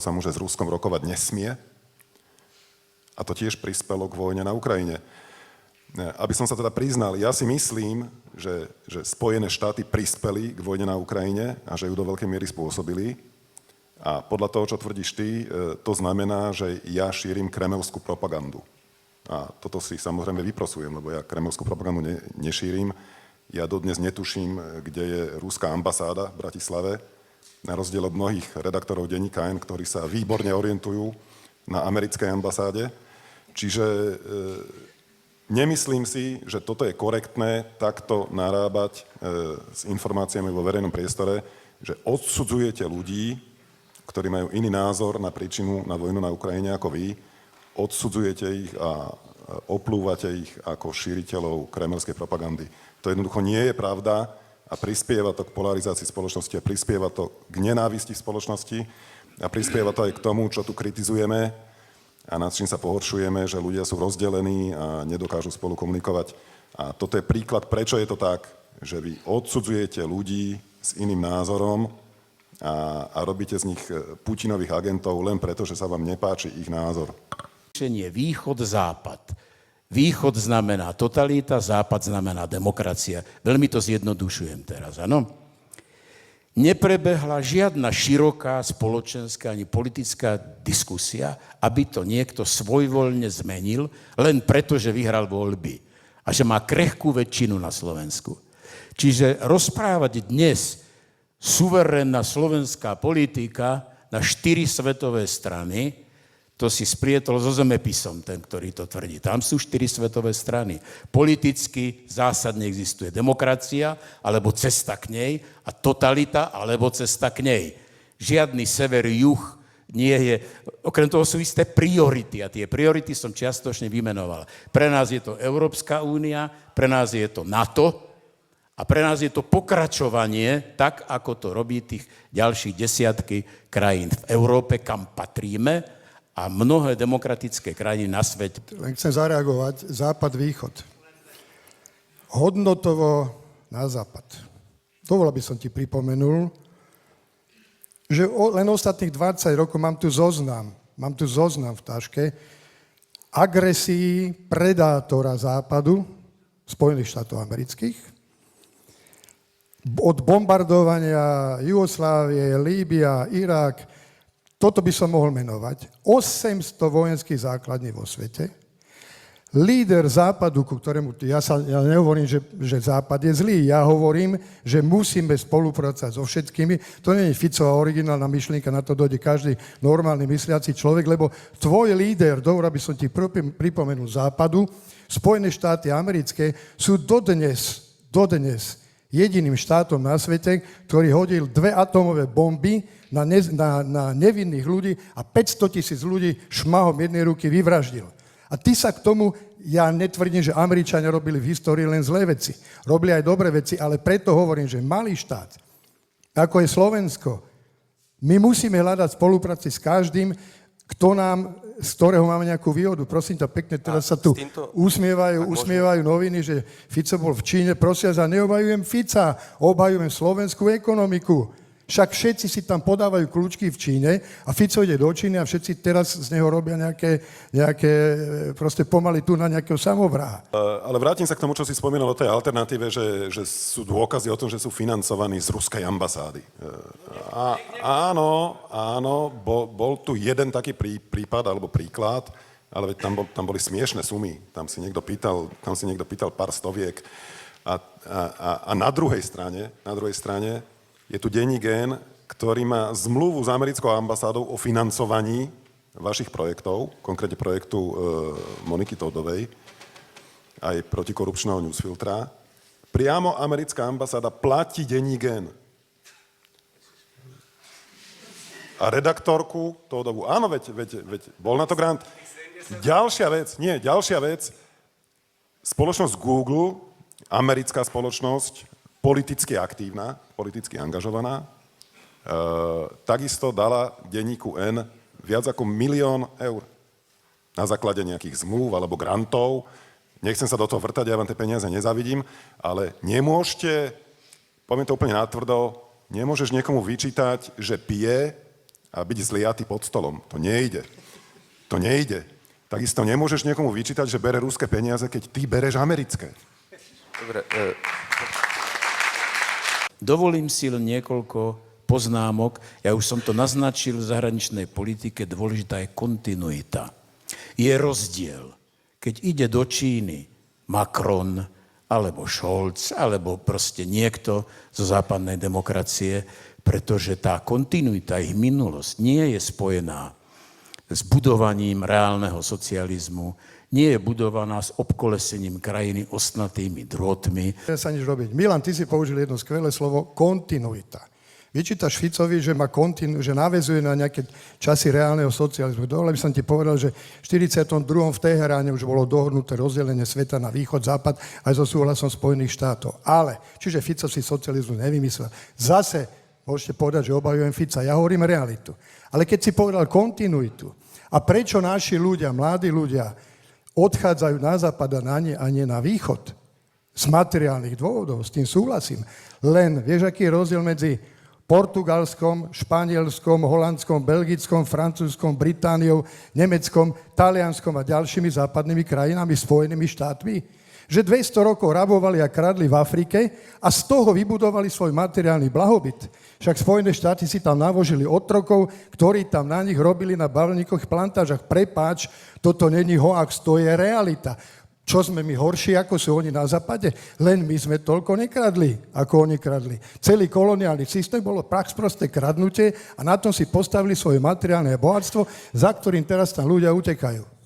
že s Ruskom rokovať nesmie. A to tiež prispelo k vojne na Ukrajine. Aby som sa teda priznal, ja si myslím, že Spojené štáty prispeli k vojne na Ukrajine a že ju do veľkej miery spôsobili. A podľa toho, čo tvrdíš ty, to znamená, že ja šírim kremelskú propagandu. A toto si samozrejme vyprosujem, lebo ja kremelskú propagandu nešírim. Ja dodnes netuším, kde je ruská ambasáda v Bratislave, na rozdiel od mnohých redaktorov denníka N, ktorí sa výborne orientujú na americkej ambasáde. Čiže nemyslím si, že toto je korektné takto narábať s informáciami vo verejnom priestore, že odsudzujete ľudí, ktorí majú iný názor na príčinu na vojnu na Ukrajine ako vy, odsudzujete ich a oplúvate ich ako šíriteľov kremelskej propagandy. To jednoducho nie je pravda a prispieva to k polarizácii spoločnosti a prispieva to k nenávisti spoločnosti a prispieva to aj k tomu, čo tu kritizujeme a nad čím sa pohoršujeme, že ľudia sú rozdelení a nedokážu spolu komunikovať. A toto je príklad, prečo je to tak, že vy odsudzujete ľudí s iným názorom a robíte z nich Putinových agentov len preto, že sa vám nepáči ich názor. Východ-západ. Východ znamená totalita, západ znamená demokracia. Veľmi to zjednodušujem teraz, áno? Neprebehla žiadna široká spoločenská ani politická diskusia, aby to niekto svojvoľne zmenil, len preto, že vyhral voľby a že má krehkú väčšinu na Slovensku. Čiže rozprávať dnes suverénna slovenská politika na 4 svetové strany, to si sprietol so zemepisom, ten, ktorý to tvrdí. Tam sú 4 svetové strany. Politicky zásadne existuje demokracia, alebo cesta k nej, a totalita, alebo cesta k nej. Žiadny sever-juh nie je. Okrem toho sú isté priority, a tie priority som čiastočne vymenoval. Pre nás je to Európska únia, pre nás je to NATO, a pre nás je to pokračovanie, tak ako to robí tých ďalších desiatky krajín v Európe, kam patríme, a mnohé demokratické krajiny na svete. Len chcem zareagovať. Západ-východ. Hodnotovo na západ. Dovol by som ti pripomenul, že len ostatných 20 rokov mám tu zoznam v taške agresí predátora západu, Spojených štátov amerických, od bombardovania Jugoslávie, Líbia, Irak, toto by som mohol menovať. 800 vojenských základní vo svete. Líder západu, ku ktorému ja nehovorím, že západ je zlý, ja hovorím, že musíme spolupracovať so všetkými. To nie je Ficová originálna myšlienka, na to dojde každý normálny mysliaci človek, lebo tvoj líder, dobre, aby som ti pripomenul západu, Spojené štáty americké sú dodnes jediným štátom na svete, ktorý hodil 2 atómové bomby na nevinných ľudí a 500 000 ľudí šmahom jednej ruky vyvraždil. A ty sa k tomu, ja netvrdím, že Američania robili v histórii len zlé veci. Robili aj dobré veci, ale preto hovorím, že malý štát, ako je Slovensko, my musíme hľadať spolupráci s každým, z ktorého máme nejakú výhodu. Prosím ťa pekne, teraz sa tu usmievajú noviny, že Fico bol v Číne. Prosím, ja neobhajujem Fica, obhajujem slovenskú ekonomiku. Však všetci si tam podávajú kľúčky v Číne a Fico ide do Číny a všetci teraz z neho robia nejaké proste pomaly tu na nejakého samovraha. Ale vrátim sa k tomu, čo si spomínal o tej alternatíve, že sú dôkazy o tom, že sú financovaní z ruskej ambasády. Áno, bol tu jeden taký prípad alebo príklad, ale tam boli smiešné sumy. Tam si niekto pýtal pár stoviek. A na druhej strane je tu denník N, ktorý má zmluvu s americkou ambasádou o financovaní vašich projektov, konkrétne projektu Moniky Todovej, aj protikorupčného newsfiltra. Priamo americká ambasáda platí denník N. A redaktorku Todovú. Áno, veď bol na to grant. Ďalšia vec. Spoločnosť Google, americká spoločnosť, politicky aktívna, politicky angažovaná, takisto dala denníku N viac ako 1 000 000 eur na základe nejakých zmluv alebo grantov. Nechcem sa do toho vrtať, ja vám tie peniaze nezavidím, ale nemôžete, poviem to úplne natvrdo, nemôžeš niekomu vyčítať, že pije a byť zliatý pod stolom. To nejde. To nejde. Takisto nemôžeš niekomu vyčítať, že bere ruské peniaze, keď ty bereš americké. Dobre, Dovolím si len niekoľko poznámok. Ja už som to naznačil v zahraničnej politike, dôležitá je kontinuita. Je rozdiel, keď ide do Číny Macron, alebo Scholz, alebo proste niekto zo západnej demokracie, pretože tá kontinuita, ich minulosť nie je spojená s budovaním reálneho socializmu, nie je budovaná s obkolesením krajiny ostnatými drôtmi. Nedá sa nič robiť. Milan, ty si použil jedno skvelé slovo, kontinuita. Vyčítaš Ficovi, že že naväzuje na nejaké časy reálneho socializmu. Dovolím by som ti povedal, že v 42. v Teheráne už bolo dohodnuté rozdelenie sveta na východ, západ aj so súhlasom Spojených štátov. Ale, čiže Fico si socializmus nevymyslel. Zase môžete povedať, že obhajujem Fica. Ja hovorím realitu. Ale keď si povedal kontinuitu a prečo naši ľudia, mladí ľudia odchádzajú na západ a nie na východ z materiálnych dôvodov, s tým súhlasím. Len, vieš, aký je rozdiel medzi Portugalskom, Španielskom, Holandskom, Belgickom, Francúzskom, Britániou, Nemeckom, Talianskom a ďalšími západnými krajinami, Spojenými štátmi? Že 200 rokov rabovali a kradli v Afrike a z toho vybudovali svoj materiálny blahobyt. Však Spojené štáty si tam navožili otrokov, ktorí tam na nich robili na bavlníkových plantážach. Prepáč, toto není hoax, to je realita. Čo sme my horší, ako sú oni na západe? Len my sme toľko nekradli, ako oni kradli. Celý koloniálny systém bolo praxprosté kradnutie a na tom si postavili svoje materiálne bohatstvo, za ktorým teraz tam ľudia utekajú.